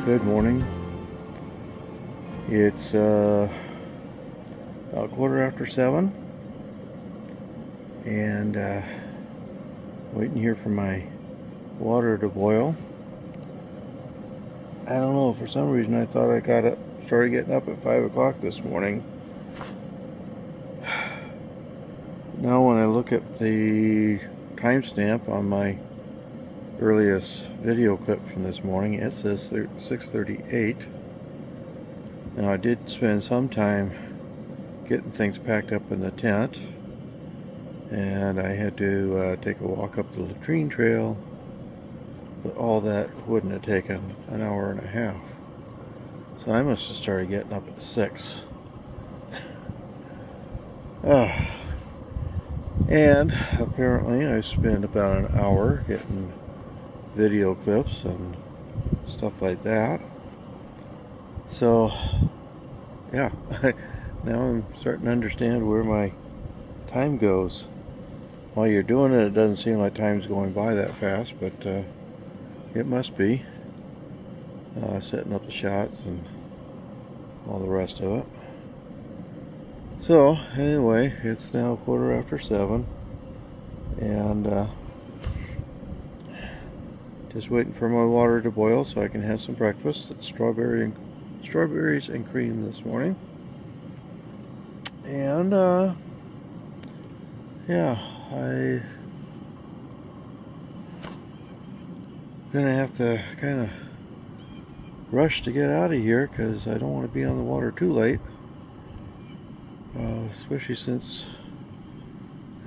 Good morning. It's about 7:15, and waiting here for my water to boil. I don't know, for some reason I thought I started getting up at 5 o'clock this morning. Now when I look at the timestamp on my earliest video clip from this morning, it says 6:38. Now I did spend some time getting things packed up in the tent, and I had to take a walk up the latrine trail, but all that wouldn't have taken an hour and a half. So I must have started getting up at 6. And apparently I spent about an hour getting video clips and stuff like that. So yeah, now I'm starting to understand where my time goes. While you're doing it, it doesn't seem like time's going by that fast, but it must be. Setting up the shots and all the rest of it. So anyway, it's now 7:15, and just waiting for my water to boil so I can have some breakfast. It's strawberries and cream this morning. And yeah, I'm gonna have to kind of rush to get out of here because I don't want to be on the water too late, especially since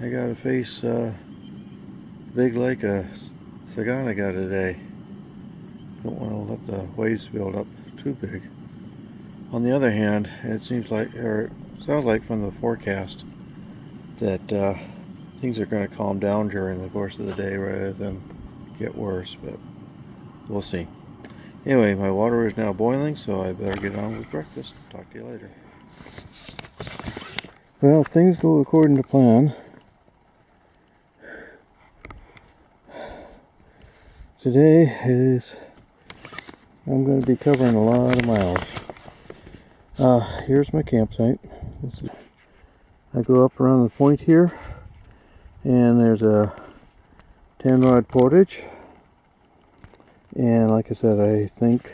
I got to face big lake of Saganaga today. Don't want to let the waves build up too big. On the other hand, it seems like, or it sounds like from the forecast, that things are going to calm down during the course of the day rather than get worse, but we'll see. Anyway, my water is now boiling, so I better get on with breakfast. Talk to you later. Well, things go according to plan. Today I'm going to be covering a lot of miles. Here's my campsite. I go up around the point here, and there's a 10-rod portage. And like I said, I think,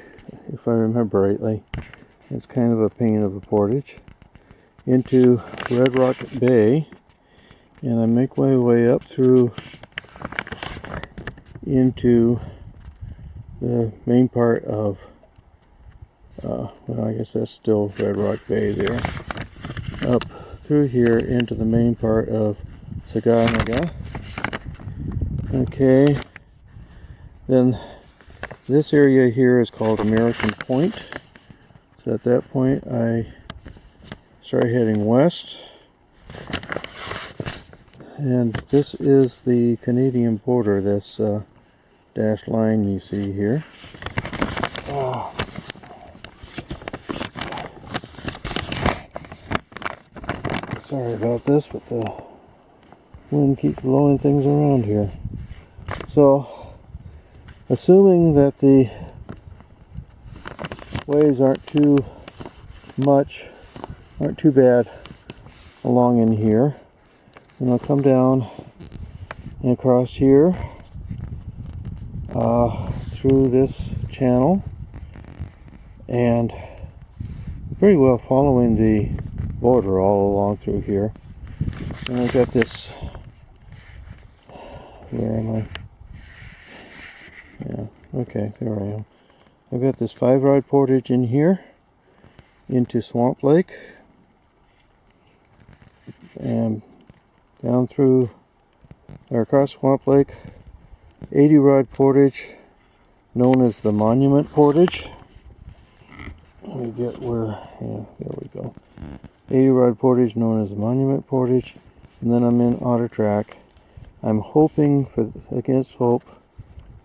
if I remember rightly, it's kind of a pain of a portage into Red Rock Bay, and I make my way up through into the main part of, well, I guess that's still Red Rock Bay there, up through here into the main part of Saganaga. Okay, then this area here is called American Point. So at that point I start heading west, and this is the Canadian border, this dashed line you see here. Oh. Sorry about this, but the wind keeps blowing things around here. So assuming that the waves aren't too bad along in here, and I'll come down and across here through this channel, and pretty well following the border all along through here. And I've got this, where am I? Yeah, okay, there I am. I've got this 5-rod portage in here into Swamp Lake, and down through, or across Swamp Lake, 80-rod portage known as the Monument Portage. Let me get where, yeah, there we go. 80-rod portage known as the Monument Portage, and then I'm in Ottertrack. I'm hoping, against hope,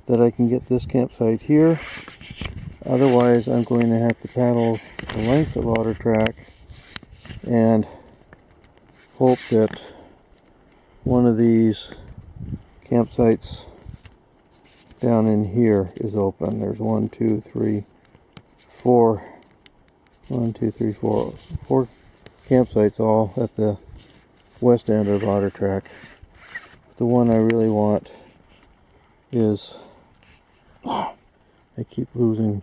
that I can get this campsite here. Otherwise, I'm going to have to paddle the length of Ottertrack and hope that one of these campsites down in here is open. There's 1, 2, 3, four campsites all at the west end of Ottertrack. The one I really want is, I keep losing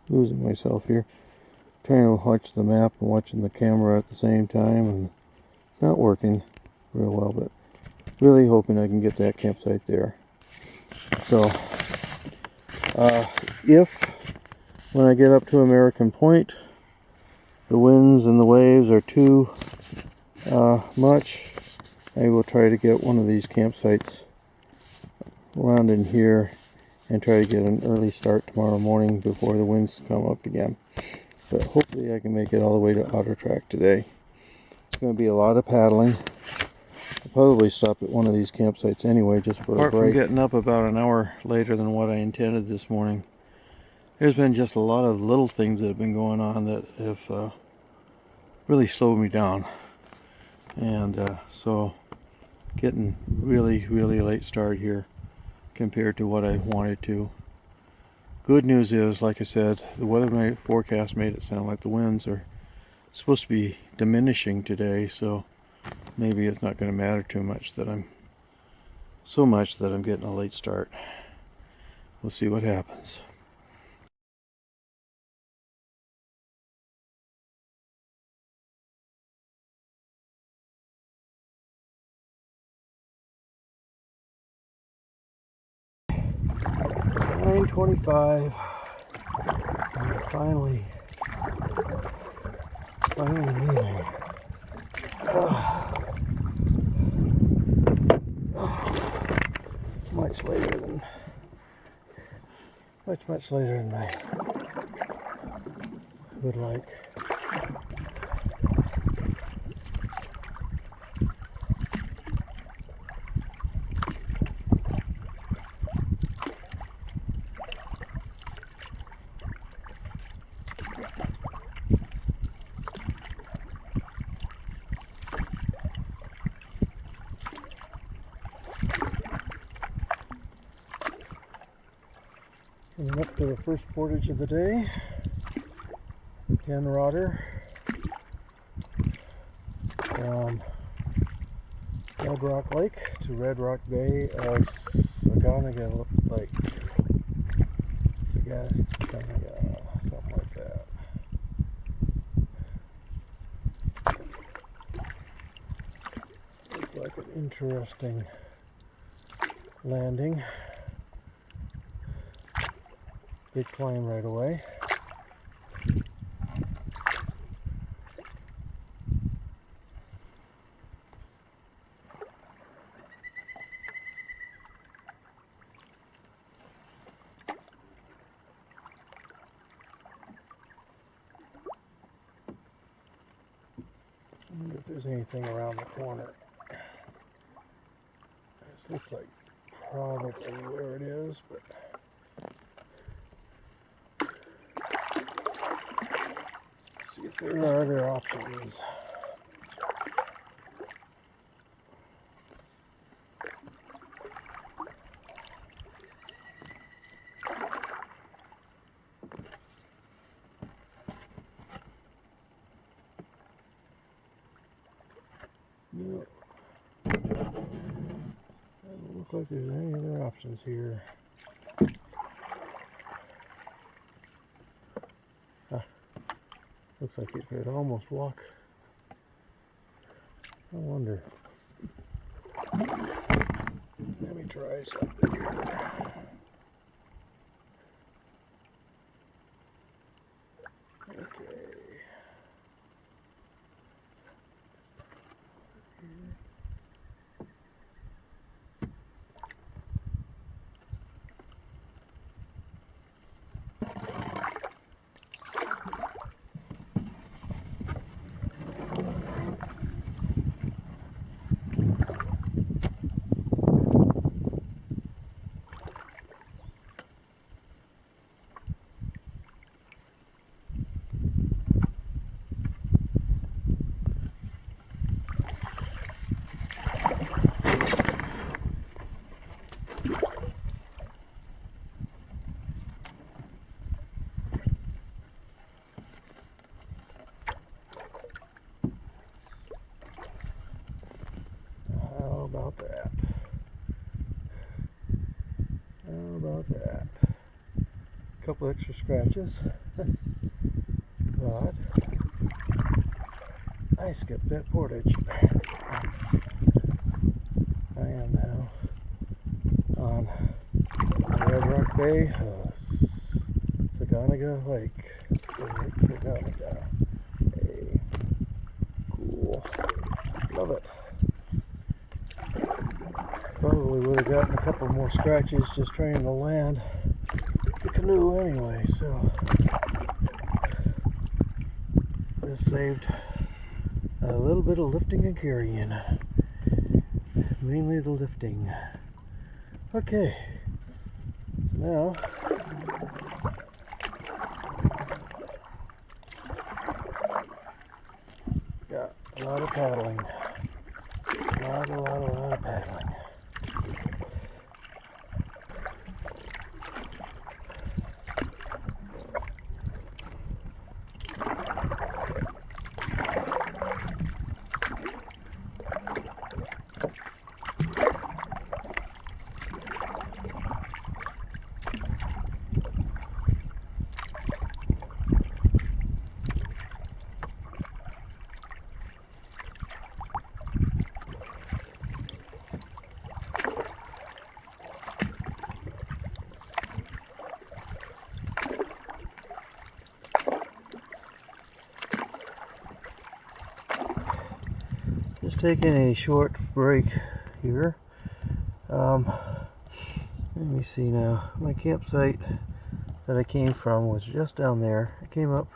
myself here, trying to watch the map and watching the camera at the same time, and it's not working real well, but really hoping I can get that campsite there. So if when I get up to American Point the winds and the waves are too much, I will try to get one of these campsites around in here and try to get an early start tomorrow morning before the winds come up again. But hopefully I can make it all the way to Ottertrack today. It's going to be a lot of paddling. I'll probably stop at one of these campsites anyway just for a break. Apart from getting up about an hour later than what I intended this morning, there's been just a lot of little things that have been going on that have really slowed me down. And so getting really late start here compared to what I wanted to. Good news is, like I said, the weather forecast made it sound like the winds are supposed to be diminishing today, so maybe it's not going to matter too much that I'm getting a late start. We'll see what happens. $9:25. Finally leaving. Much later than I would like. Coming up to the first portage of the day, 10 rodder from Red Rock Lake to Red Rock Bay of Saganaga Lake. Saganaga, something like that. Looks like an interesting landing. Big climb right away. I wonder if there's anything around the corner. This looks like probably where it is, but see if there are other options. No, doesn't look like there's any other options here. Looks like it could almost walk. I wonder. Let me try something here. Okay. about that? A couple extra scratches. But I skipped that portage. I am now on Red Rock Bay, Saganaga Lake. Saganaga. Hey, cool. Love it. Probably would have gotten a couple more scratches just trying to land the canoe anyway, so this saved a little bit of lifting and carrying. Mainly the lifting. Okay, so now got a lot of paddling. A lot of paddling. Just taking a short break here. Let me see now. My campsite that I came from was just down there. I came up,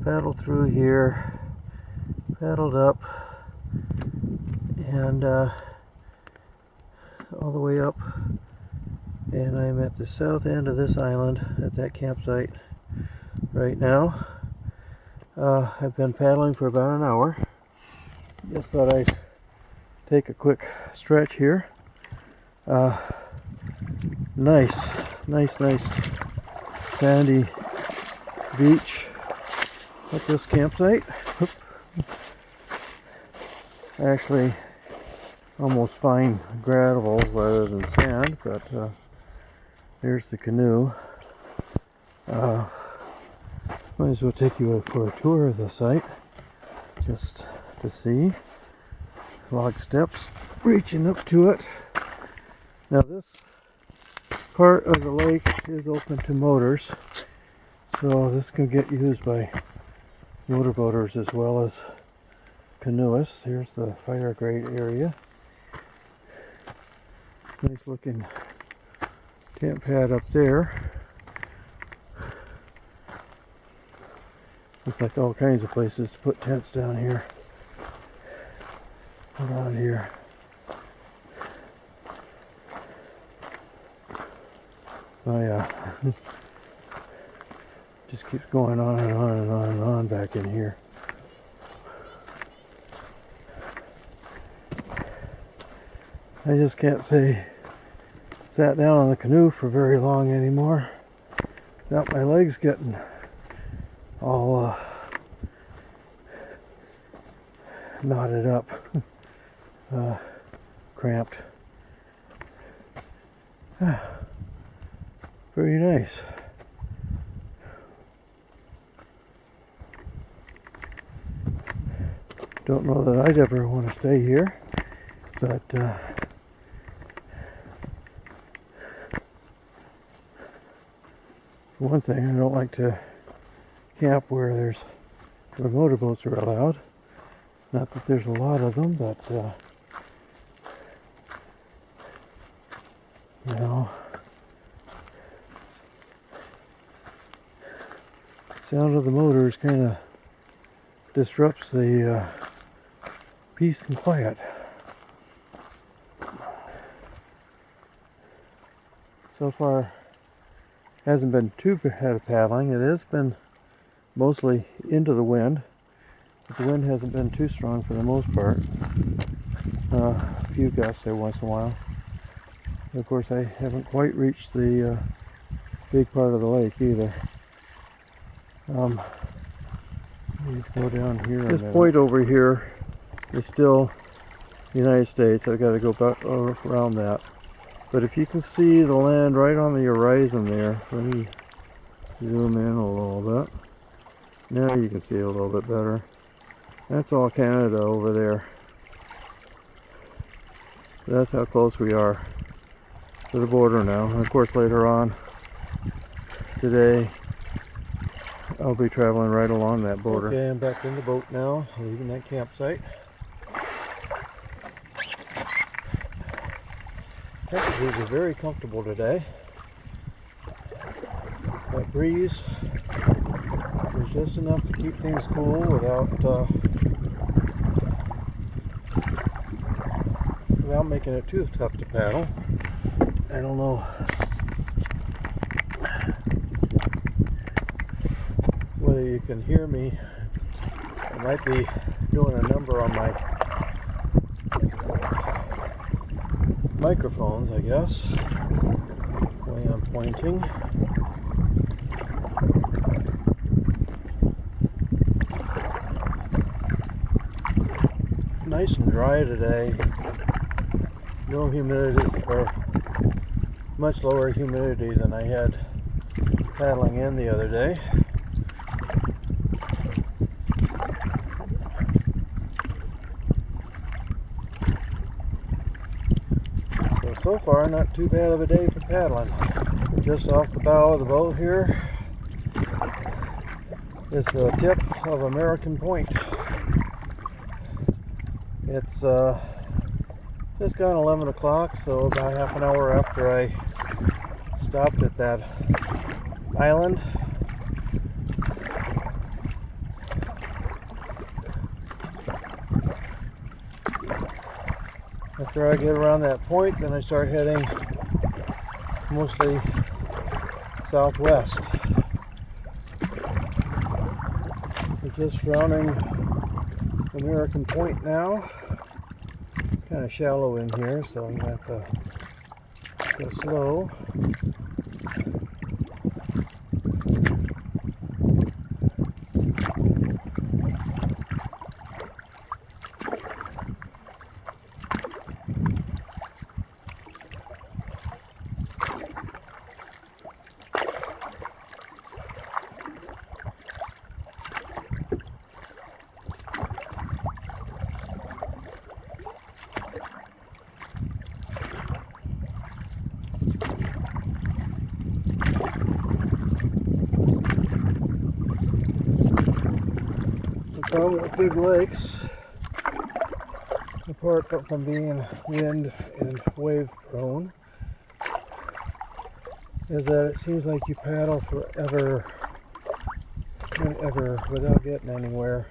paddled through here, paddled up, and all the way up. And I'm at the south end of this island at that campsite right now. I've been paddling for about an hour. Just thought I'd take a quick stretch here. Nice sandy beach at this campsite. Actually, almost fine gravel rather than sand, but there's the canoe. Might as well take you for a tour of the site, just to see. Log steps reaching up to it. Now this part of the lake is open to motors, so this can get used by motorboaters as well as canoeists. Here's the fire grate area. Nice looking tent pad up there. Looks like all kinds of places to put tents down here. Around here. Oh yeah. Just keeps going on and on and on and on back in here. I just can't say sat down on the canoe for very long anymore. Got my legs getting all knotted up. Cramped. Very nice. Don't know that I'd ever want to stay here, but for one thing, I don't like to camp where motorboats are allowed. Not that there's a lot of them, but you know, the sound of the motors kind of disrupts the peace and quiet. So far, hasn't been too bad of paddling. It has been mostly into the wind, but the wind hasn't been too strong for the most part. A few gusts there once in a while. And of course, I haven't quite reached the big part of the lake either. Let me go down here. This point over here is still the United States. I've got to go back around that. But if you can see the land right on the horizon there, let me zoom in a little bit. Now you can see a little bit better. That's all Canada over there. That's how close we are to the border now. And of course later on today I'll be traveling right along that border. Okay, I'm back in the boat now, leaving that campsite. Temperatures are very comfortable today. That breeze is just enough to keep things cool without making it too tough to paddle. I don't know whether you can hear me. I might be doing a number on my microphones, I guess, the way I'm pointing. Nice and dry today. No humidity, or much lower humidity than I had paddling in the other day. So far, not too bad of a day for paddling. Just off the bow of the boat here is the tip of American Point. It's just gone 11 o'clock, so about half an hour after I stopped at that island. After I get around that point, then I start heading mostly southwest. We're just rounding American Point now. It's kind of shallow in here, so I'm going to have to go slow. The problem with big lakes, apart from being wind and wave prone, is that it seems like you paddle forever and ever without getting anywhere.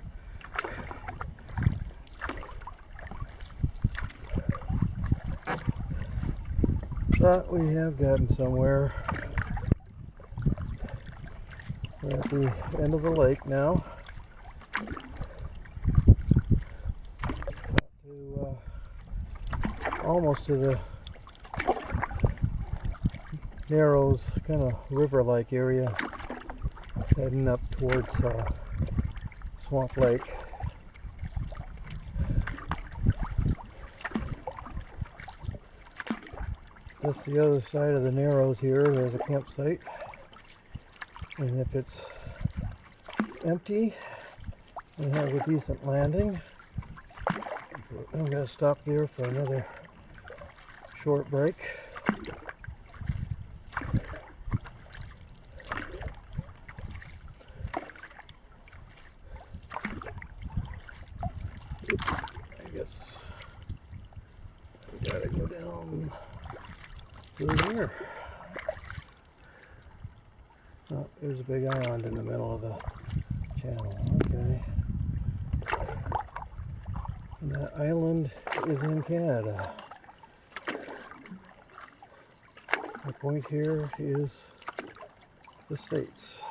But we have gotten somewhere. We're at the end of the lake now. Almost to the Narrows, kind of river-like area, heading up towards Swamp Lake. That's the other side of the Narrows here. There's a campsite, and if it's empty and has a decent landing, I'm going to stop there for another short break. I guess we gotta go down through here. Oh, there's a big island in the middle of the channel. Okay. And that island is in Canada. The point here is the States.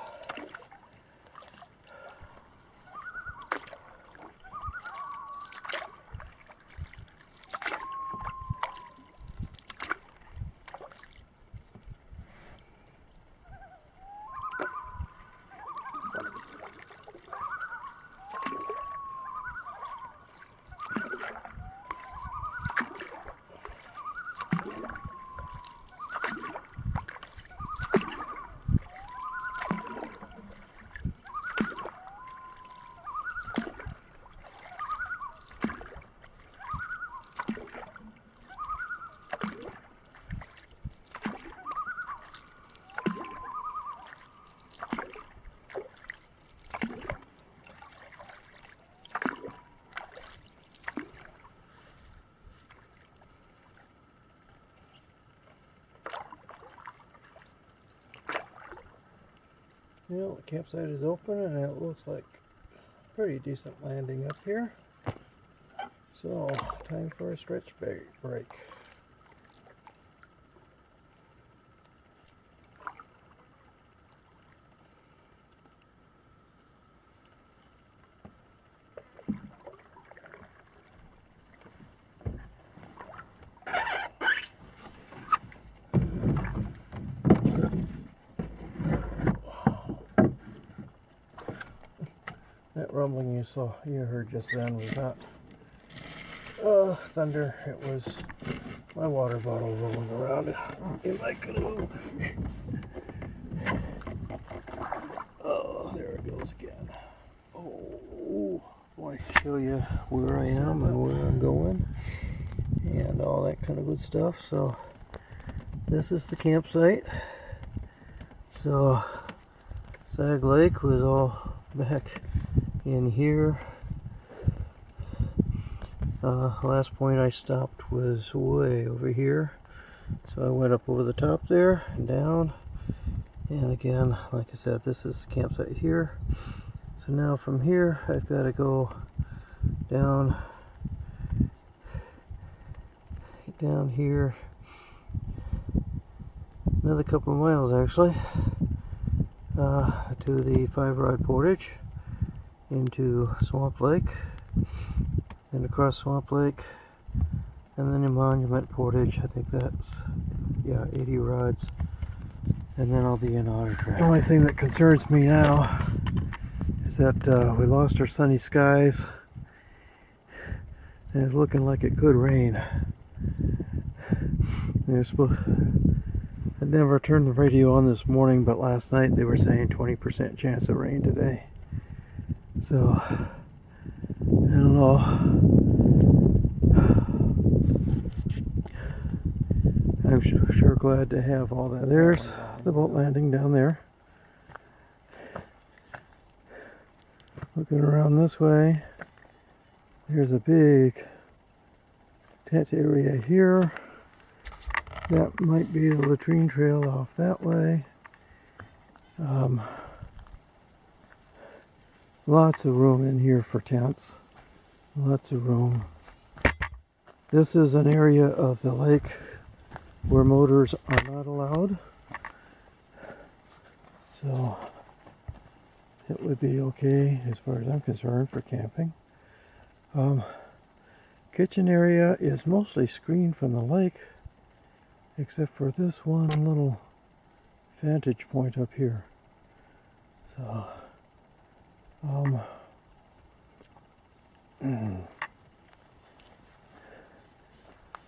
Well, the campsite is open and it looks like a pretty decent landing up here. So, time for a stretch break. That rumbling you heard just then was not thunder. It was my water bottle rolling around in my canoe. Oh, there it goes again. Oh boy, show you where I am and where I'm going and all that kind of good stuff. So this is the campsite. So Sag Lake was all back in here. Last point I stopped was way over here. So I went up over the top there and down. And again, like I said, this is the campsite here. So now from here, I've got to go down here, another couple of miles actually, to the 5-rod portage into Swamp Lake, then across Swamp Lake, and then a Monument portage. I think that's, yeah, 80 rods. And then I'll be in Ottertrack. The only thing that concerns me now is that we lost our sunny skies and it's looking like it could rain. I never turned the radio on this morning, but last night they were saying 20% chance of rain today. So, I don't know. I'm sure glad to have all that. There's the boat landing down there. Looking around this way, there's a big tent area here. That might be the latrine trail off that way. Lots of room in here for tents. Lots of room. This is an area of the lake where motors are not allowed. So it would be okay as far as I'm concerned for camping. Kitchen area is mostly screened from the lake, except for this one little vantage point up here. So,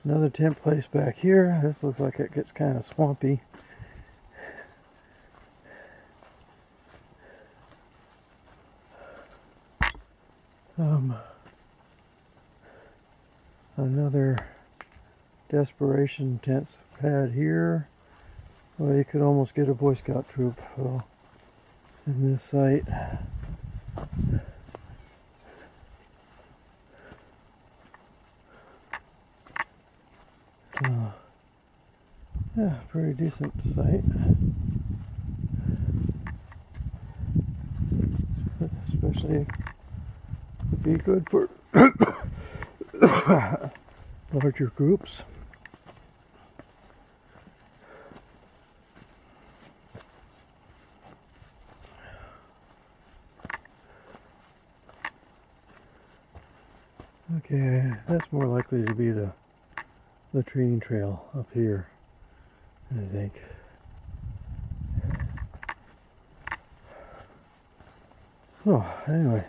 another tent place back here. This looks like it gets kind of swampy. Another desperation tent pad here. Well, you could almost get a Boy Scout troop in this site. Yeah, pretty decent site. Especially would be good for larger groups. Okay, that's more likely to be the latrine trail up here, I think. So, anyway.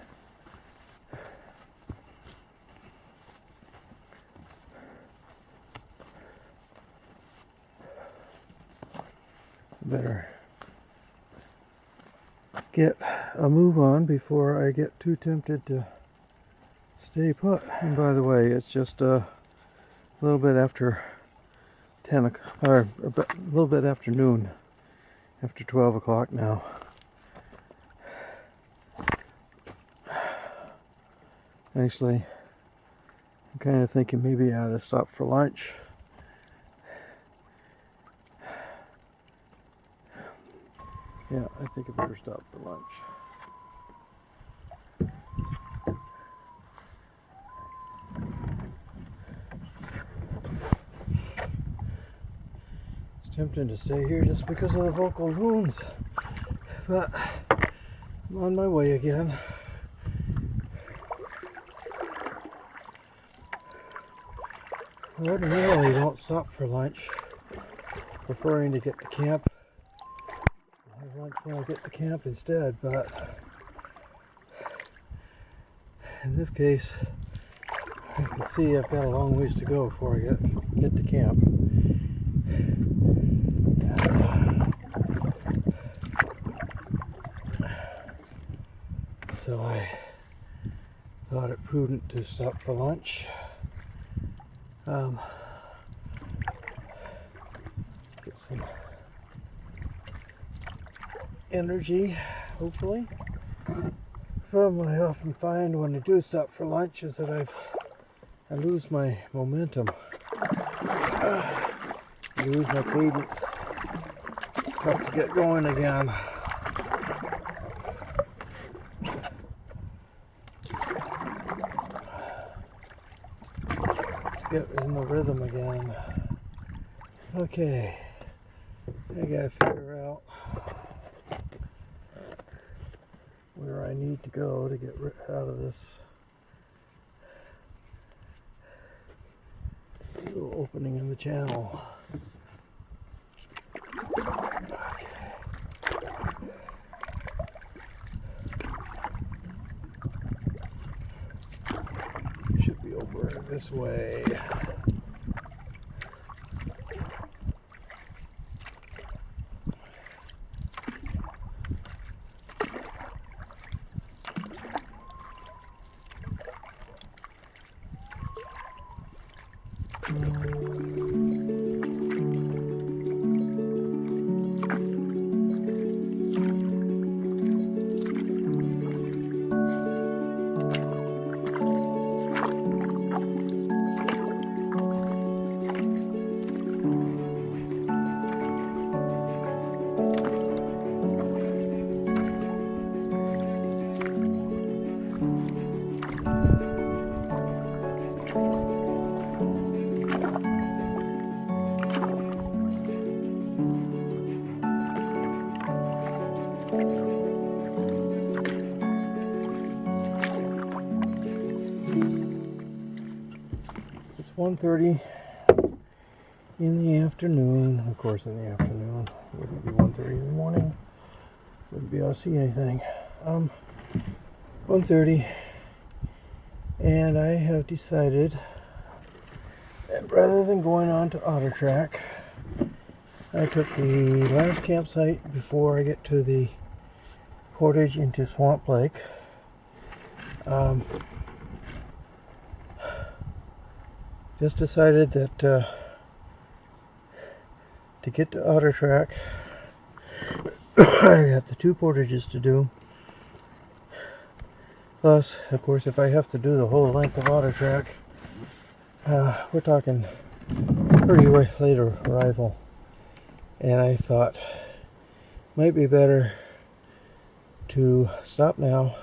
Better get a move on before I get too tempted to stay put. And by the way, it's just a little bit after 10 o'clock, or a little bit after noon, after 12 o'clock now. Actually, I'm kind of thinking maybe I ought to stop for lunch. Yeah, I think I better stop for lunch. It's tempting to stay here just because of the vocal wounds, but I'm on my way again. Ordinarily, don't stop for lunch, preferring to get to camp. I have lunch when I get to camp instead, but in this case, I can see I've got a long ways to go before I get to camp. So I thought it prudent to stop for lunch. Get some energy, hopefully. The problem I often find when I do stop for lunch is that I lose my momentum. I lose my cadence. It's tough to get going again. Let's get in the rhythm again. Okay, I gotta figure out where I need to go to get out of this little opening in the channel. Should be over this way. It's 1:30 in the afternoon. Of course, in the afternoon. It wouldn't be 1:30 in the morning. Wouldn't be able to see anything. 1:30, and I have decided that rather than going on to Ottertrack, I took the last campsite before I get to the portage into Swamp Lake. Just decided that to get to Ottertrack, I got the 2 portages to do. Plus, of course, if I have to do the whole length of Ottertrack, we're talking pretty late arrival. And I thought it might be better to stop now,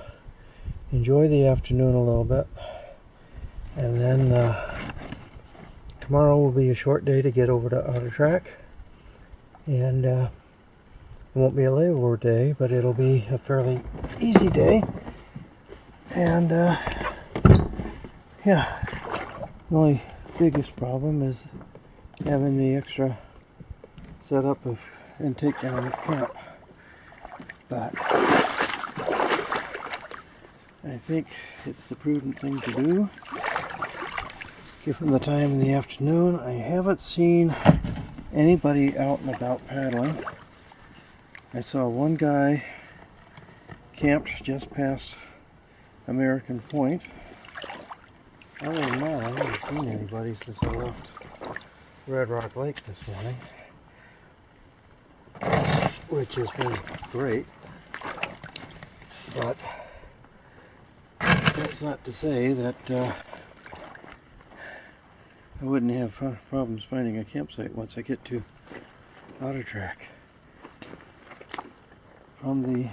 enjoy the afternoon a little bit, and then tomorrow will be a short day to get over to Ottertrack, and it won't be a layover day, but it'll be a fairly easy day. And yeah, the only biggest problem is having the extra setup of and takedown at camp. But I think it's the prudent thing to do, given the time in the afternoon. I haven't seen anybody out and about paddling. I saw one guy camped just past American Point. Other than that, I haven't seen anybody since I left Red Rock Lake this morning, which has been great. But that's not to say that I wouldn't have problems finding a campsite once I get to Ottertrack. from the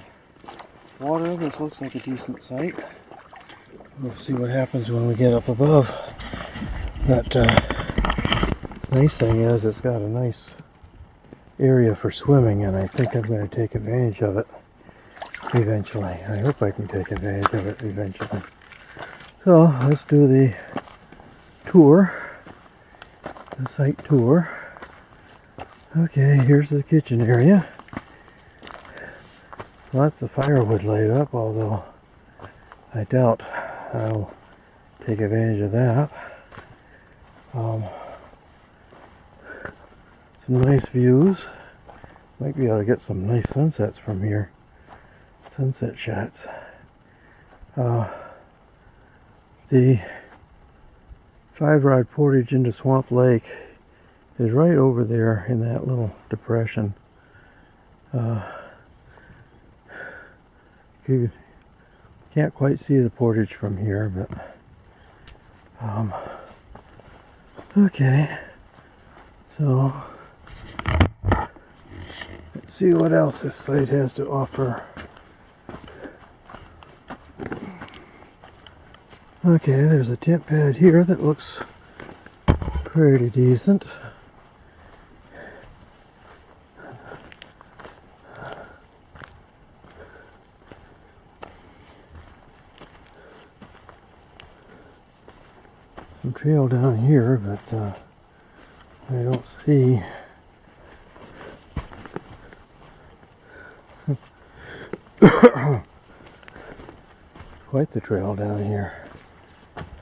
water. This looks like a decent site. We'll see what happens when we get up above. That nice thing is it's got a nice area for swimming, and I think I'm going to take advantage of it eventually. I hope I can take advantage of it eventually. So let's do the tour, the site tour. Okay, here's the kitchen area. Lots of firewood laid up, although I doubt I'll take advantage of that. Some nice views. Might be able to get some nice sunsets from here. Sunset shots. The 5-rod portage into Swamp Lake is right over there in that little depression. You can't quite see the portage from here, but okay. So let's see what else this site has to offer. Okay, there's a tent pad here that looks pretty decent. Some trail down here, but I don't see quite the trail down here.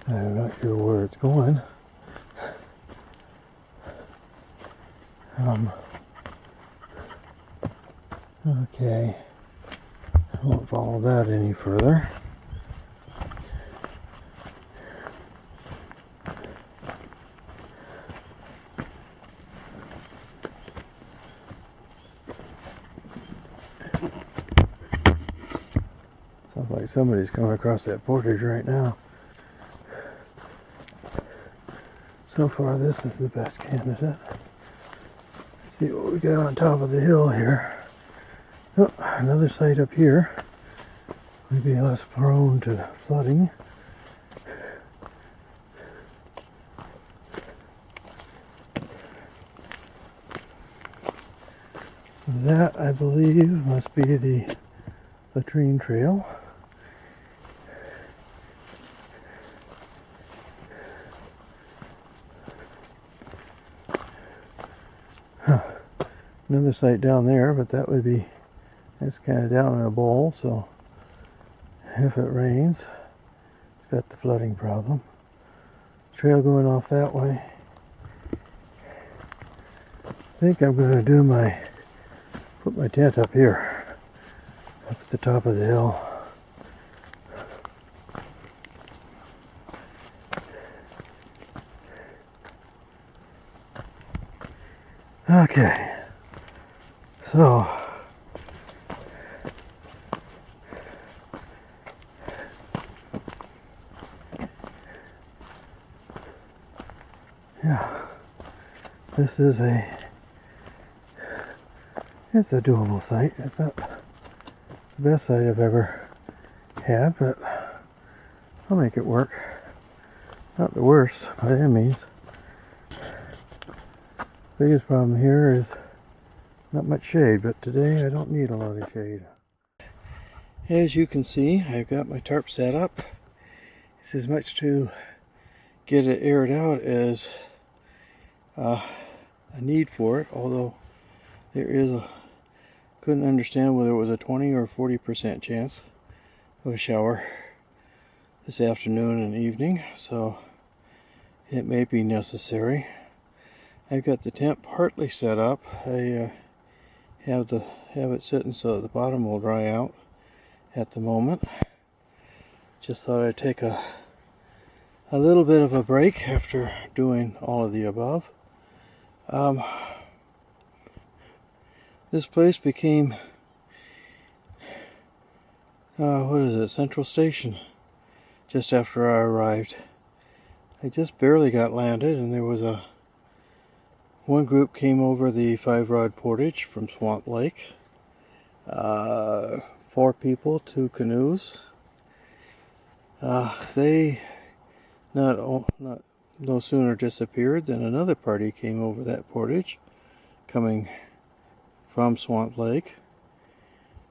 I'm not sure where it's going. Okay, I won't follow that any further. Sounds like somebody's coming across that portage right now. So far, this is the best candidate. Let's see what we got on top of the hill here. Oh, another site up here. Maybe less prone to flooding. That, I believe, must be the latrine trail. Another site down there, but that would be, it's kind of down in a bowl, so if it rains, it's got the flooding problem. Trail going off that way. I think I'm going to put my tent up here, up at the top of the hill. Okay. So, yeah, this is it's a doable site. It's not the best site I've ever had, but I'll make it work. Not the worst by any means. Biggest problem here is not much shade, but today I don't need a lot of shade. As you can see, I've got my tarp set up. It's as much to get it aired out as a need for it, although there is couldn't understand whether it was a 20 or 40% chance of a shower this afternoon and evening, so it may be necessary. I've got the tent partly set up. I have it sitting so that the bottom will dry out at the moment. Just thought I'd take a little bit of a break after doing all of the above. This place became what is it, Central Station, just after I arrived. I just barely got landed, and there was one group came over the 5-rod portage from Swamp Lake. 4 people, 2 canoes. They no sooner disappeared than another party came over that portage, coming from Swamp Lake.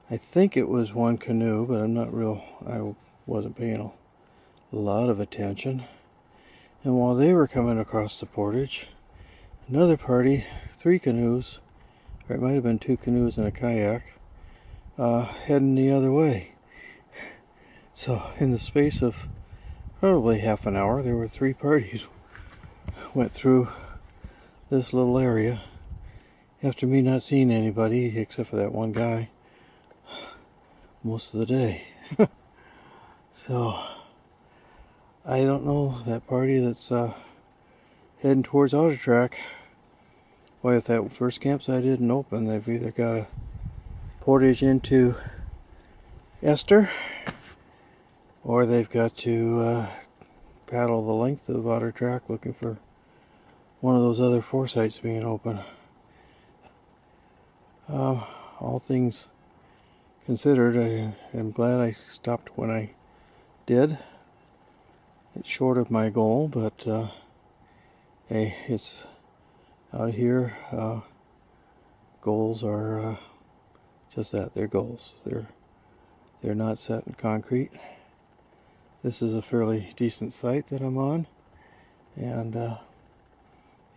I think it was 1 canoe, but I wasn't paying a lot of attention. And while they were coming across the portage, another party, 3 canoes, or it might have been 2 canoes and a kayak, heading the other way. So in the space of probably half an hour, there were 3 parties went through this little area after me not seeing anybody except for that one guy most of the day. So I don't know, that party that's heading towards Ottertrack, well, if that first campsite didn't open, they've either got a portage into Esther, or they've got to paddle the length of Ottertrack looking for one of those other 4 sites being open. All things considered, I am glad I stopped when I did. It's short of my goal, but hey, it's out here. Goals are just that, they're goals. They're not set in concrete. This is a fairly decent site that I'm on, and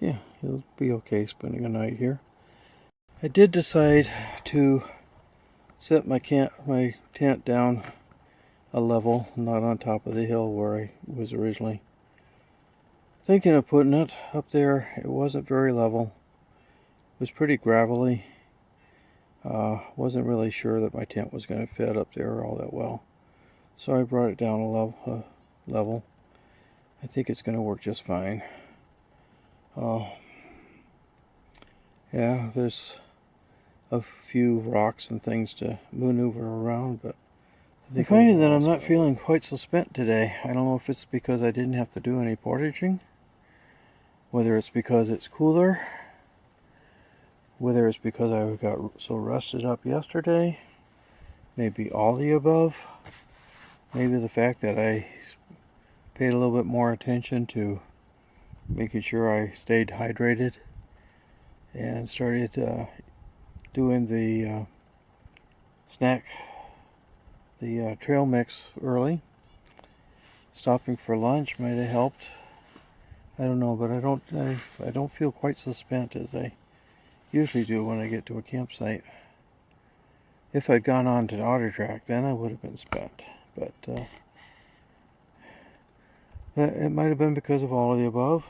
yeah, it'll be okay spending a night here. I did decide to set my tent down a level, not on top of the hill where I was originally thinking of putting it. Up there, it wasn't very level. It was pretty gravelly. Wasn't really sure that my tent was going to fit up there all that well, so I brought it down a level. I think it's going to work just fine. Yeah, there's a few rocks and things to maneuver around, but I'm finding that I'm not feeling quite so spent today. I don't know if it's because I didn't have to do any portaging, whether it's because it's cooler, whether it's because I got so rested up yesterday, maybe all the above, maybe the fact that I paid a little bit more attention to making sure I stayed hydrated and started doing the trail mix early. Stopping for lunch might have helped. I don't know, but I don't feel quite so spent as I usually do when I get to a campsite. If I'd gone on to Ottertrack, then I would have been spent, but it might have been because of all of the above,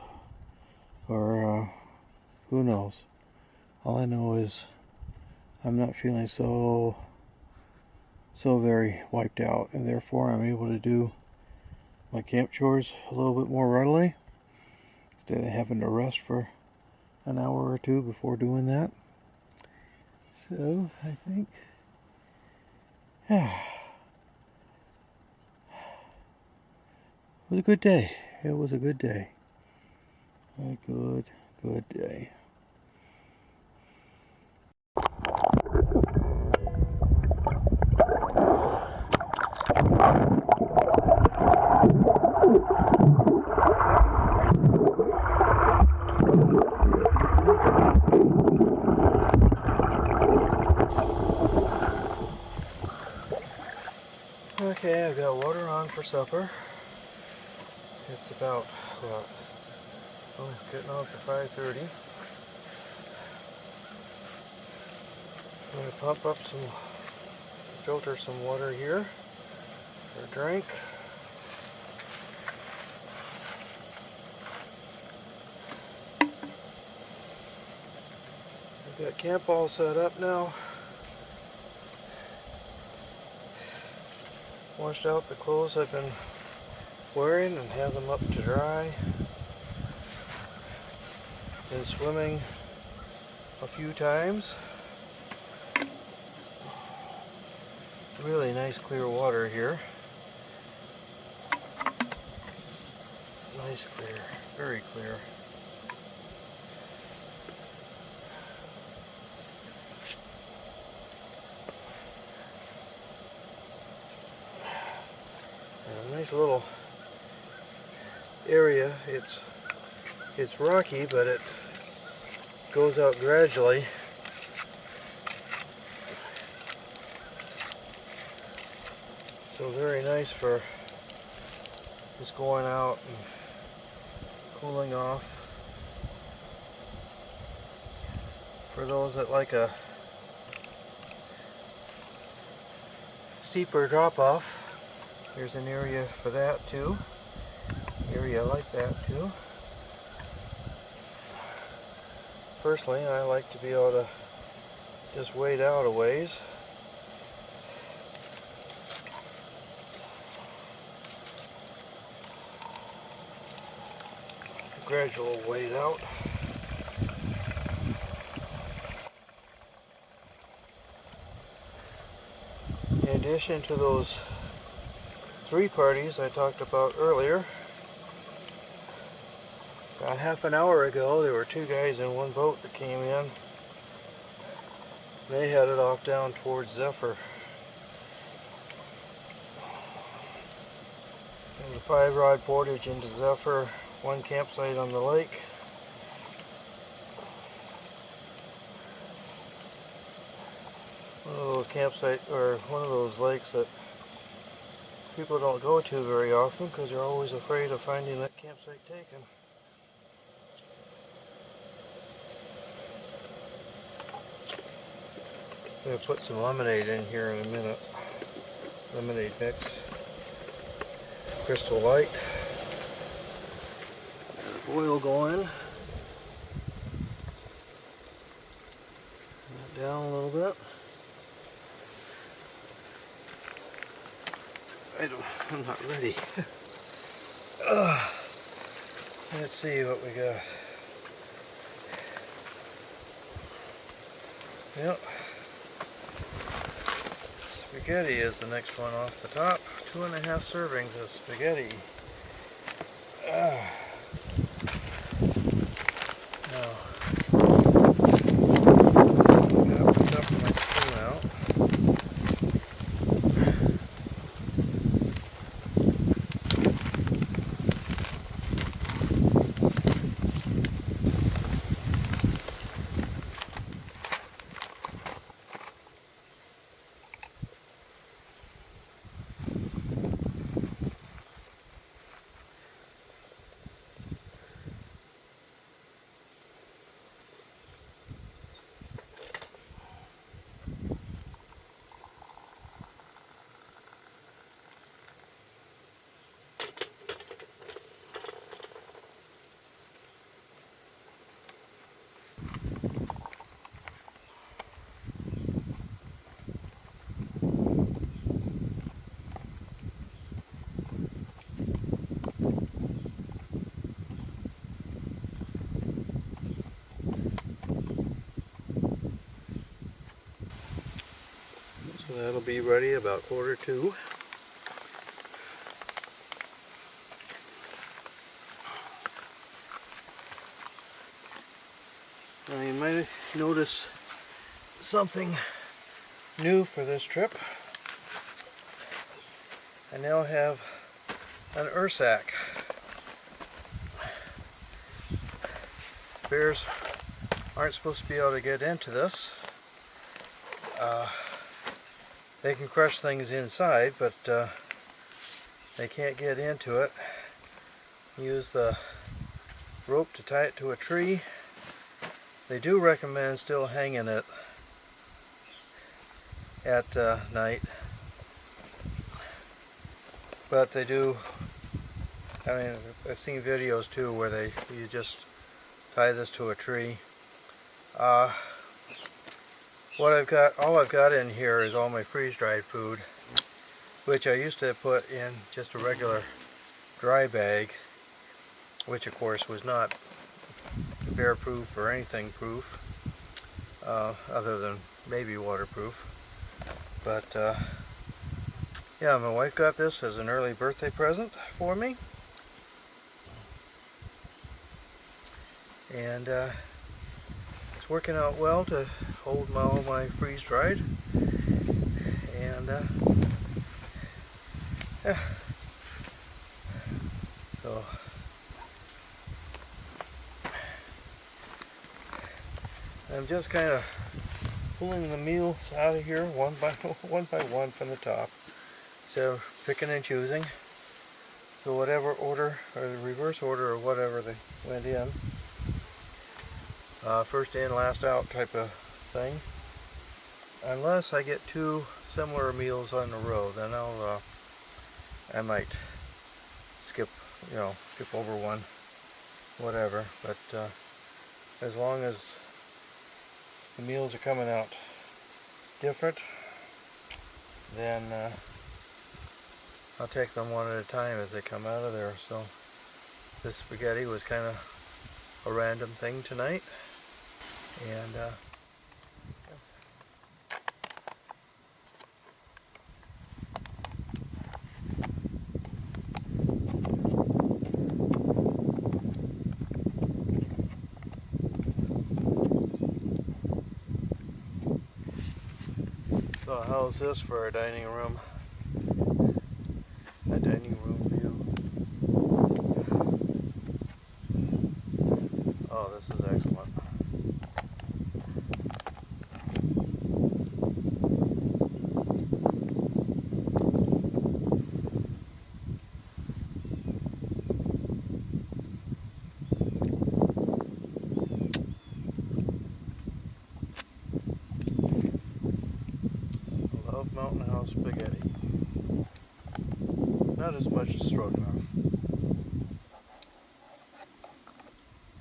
or who knows. All I know is I'm not feeling so very wiped out, and therefore I'm able to do my camp chores a little bit more readily instead of having to rest for an hour or 2 before doing that. So I think it was a good day. It was a good day. A good day. Okay, I've got water on for supper. It's about, getting on for 5:30. I'm going to pump up filter some water here for a drink. I've got camp all set up now. Washed out the clothes I've been wearing and have them up to dry. Been swimming a few times. Really nice clear water here. Nice clear, very clear. Nice little area. It's rocky, but it goes out gradually. So very nice for just going out and cooling off. For those that like a steeper drop-off, there's an area for that too. Area like that too. Personally, I like to be able to just wade out a ways. Gradual wade out. In addition to those 3 parties I talked about earlier, about half an hour ago there were 2 guys in one boat that came in. They headed off down towards Zephyr. There's a 5-rod portage into Zephyr, 1 campsite on the lake. One of those campsites, or one of those lakes that people don't go to very often because they're always afraid of finding that campsite taken. I'm going to put some lemonade in here in a minute. Lemonade mix. Crystal Light. Oil going. That down a little bit. I'm not ready. Let's see what we got. Yep. Spaghetti is the next one off the top. 2.5 servings of spaghetti. Now, gotta pick up my spoon out. So that'll be ready about 1:45. Now you might notice something new for this trip. I now have an Ottertrack. Bears aren't supposed to be able to get into this. They can crush things inside, but they can't get into it. Use the rope to tie it to a tree. They do recommend still hanging it at night, but they do, I mean, I've seen videos too where you just tie this to a tree. All I've got in here is all my freeze-dried food, which I used to put in just a regular dry bag, which of course was not bear proof or anything proof, other than maybe waterproof. But yeah, my wife got this as an early birthday present for me, and it's working out well to hold all my freeze-dried, and yeah, I'm just kind of pulling the meals out of here one by one from the top, so picking and choosing. So whatever order, or the reverse order, or whatever they went in, first in, last out type of thing. Unless I get two similar meals on the row, then I might skip over one, whatever. But as long as the meals are coming out different, then I'll take them one at a time as they come out of there. So this spaghetti was kind of a random thing tonight, and so how's this for a dining room? A dining room view. Oh, this is excellent. Love Mountain House spaghetti. Not as much as stroganoff,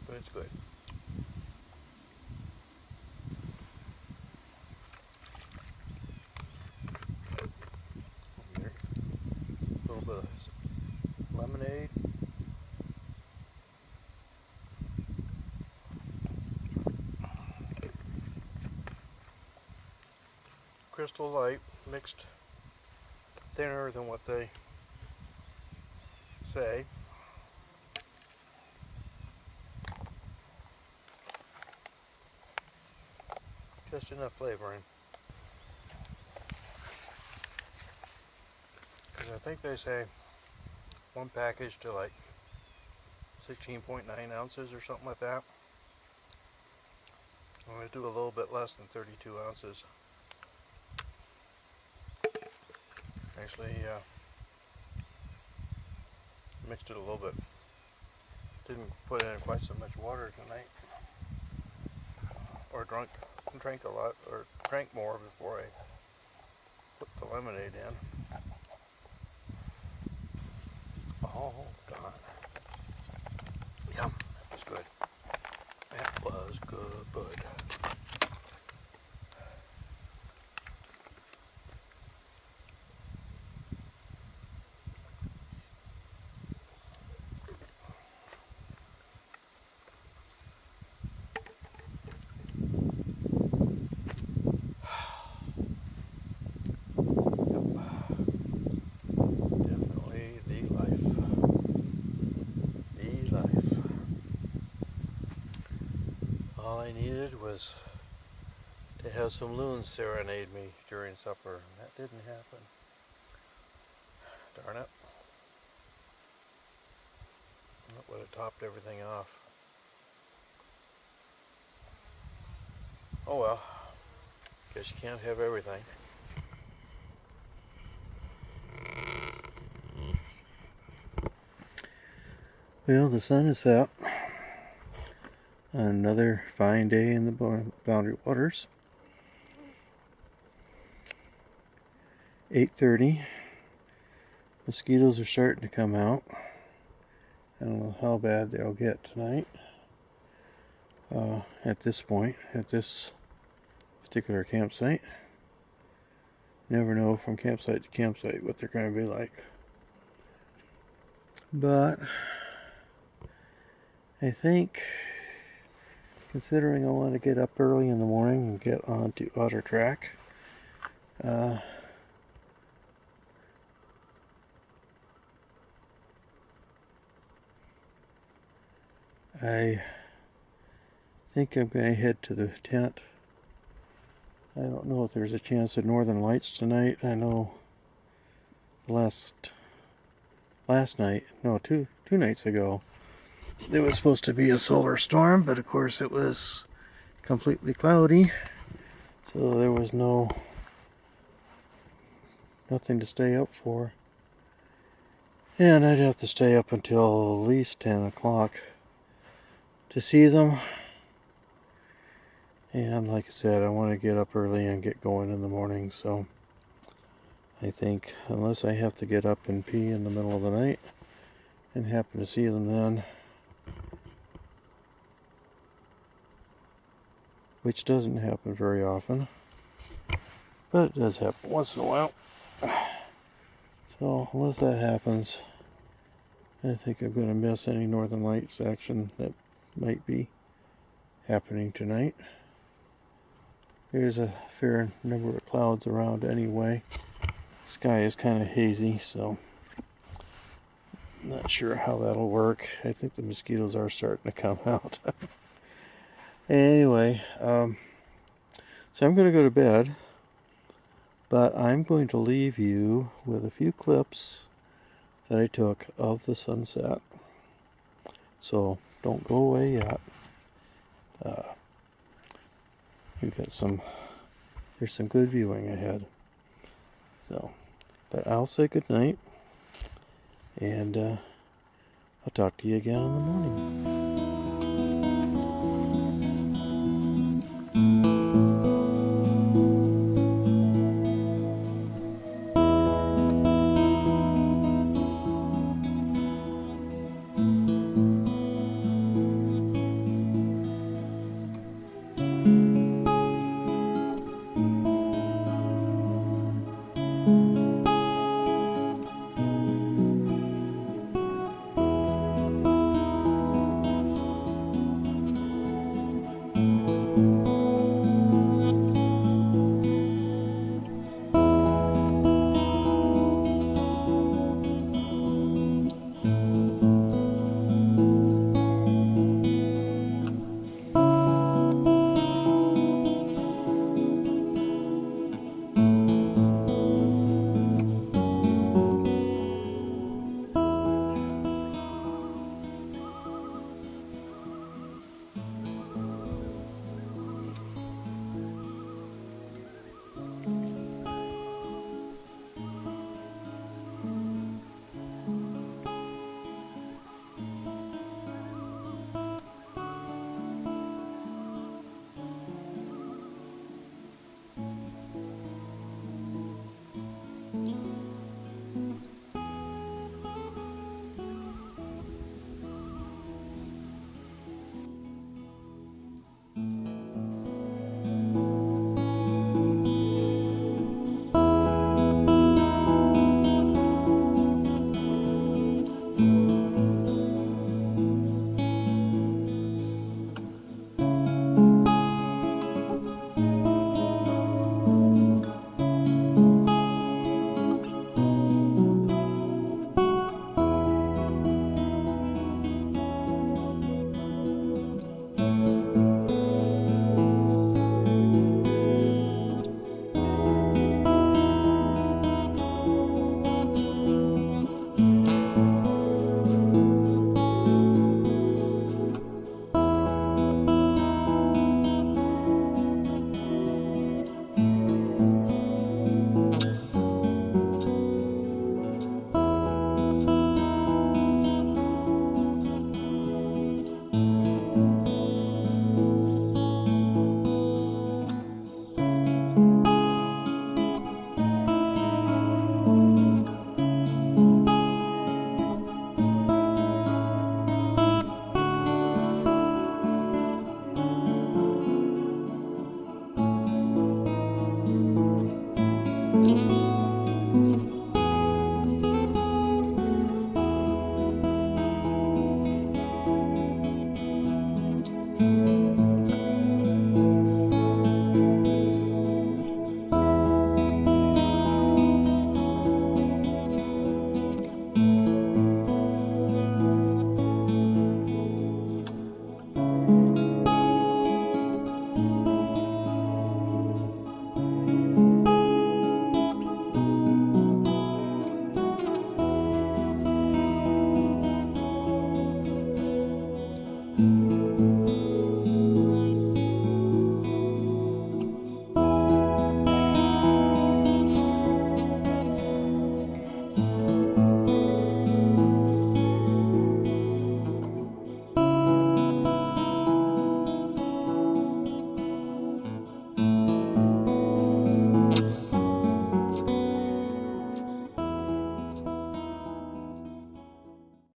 but it's good. Here, a little bit of lemonade. Crystal Light, mixed thinner than what they say. Just enough flavoring. Because I think they say one package to like 16.9 ounces or something like that. I'm going to do a little bit less than 32 ounces. Actually, mixed it a little bit. Didn't put in quite so much water tonight. Or drank a lot, or drank more before I put the lemonade in. Oh, God. Yum. That was good. That was good, bud. All I needed was to have some loons serenade me during supper, and that didn't happen. Darn it. That would have topped everything off. Oh well, guess you can't have everything. Well, the sun is out. Another fine day in the Boundary Waters. 8:30. Mosquitoes are starting to come out. I don't know how bad they'll get tonight. At this point, at this particular campsite. Never know from campsite to campsite what they're going to be like. But I think, considering I want to get up early in the morning and get onto Ottertrack, I think I'm going to head to the tent. I don't know if there's a chance of northern lights tonight. I know last night, no, two nights ago, there was supposed to be a solar storm, but of course it was completely cloudy, so there was nothing to stay up for. And I'd have to stay up until at least 10 o'clock to see them. And like I said, I want to get up early and get going in the morning, so I think unless I have to get up and pee in the middle of the night and happen to see them then, which doesn't happen very often, but it does happen once in a while. So unless that happens, I think I'm going to miss any northern lights action that might be happening tonight. There's a fair number of clouds around anyway. Sky is kind of hazy, so not sure how that'll work. I think the mosquitoes are starting to come out. Anyway, so I'm going to go to bed, but I'm going to leave you with a few clips that I took of the sunset. So don't go away yet. There's some good viewing ahead. So, but I'll say good night, and I'll talk to you again in the morning.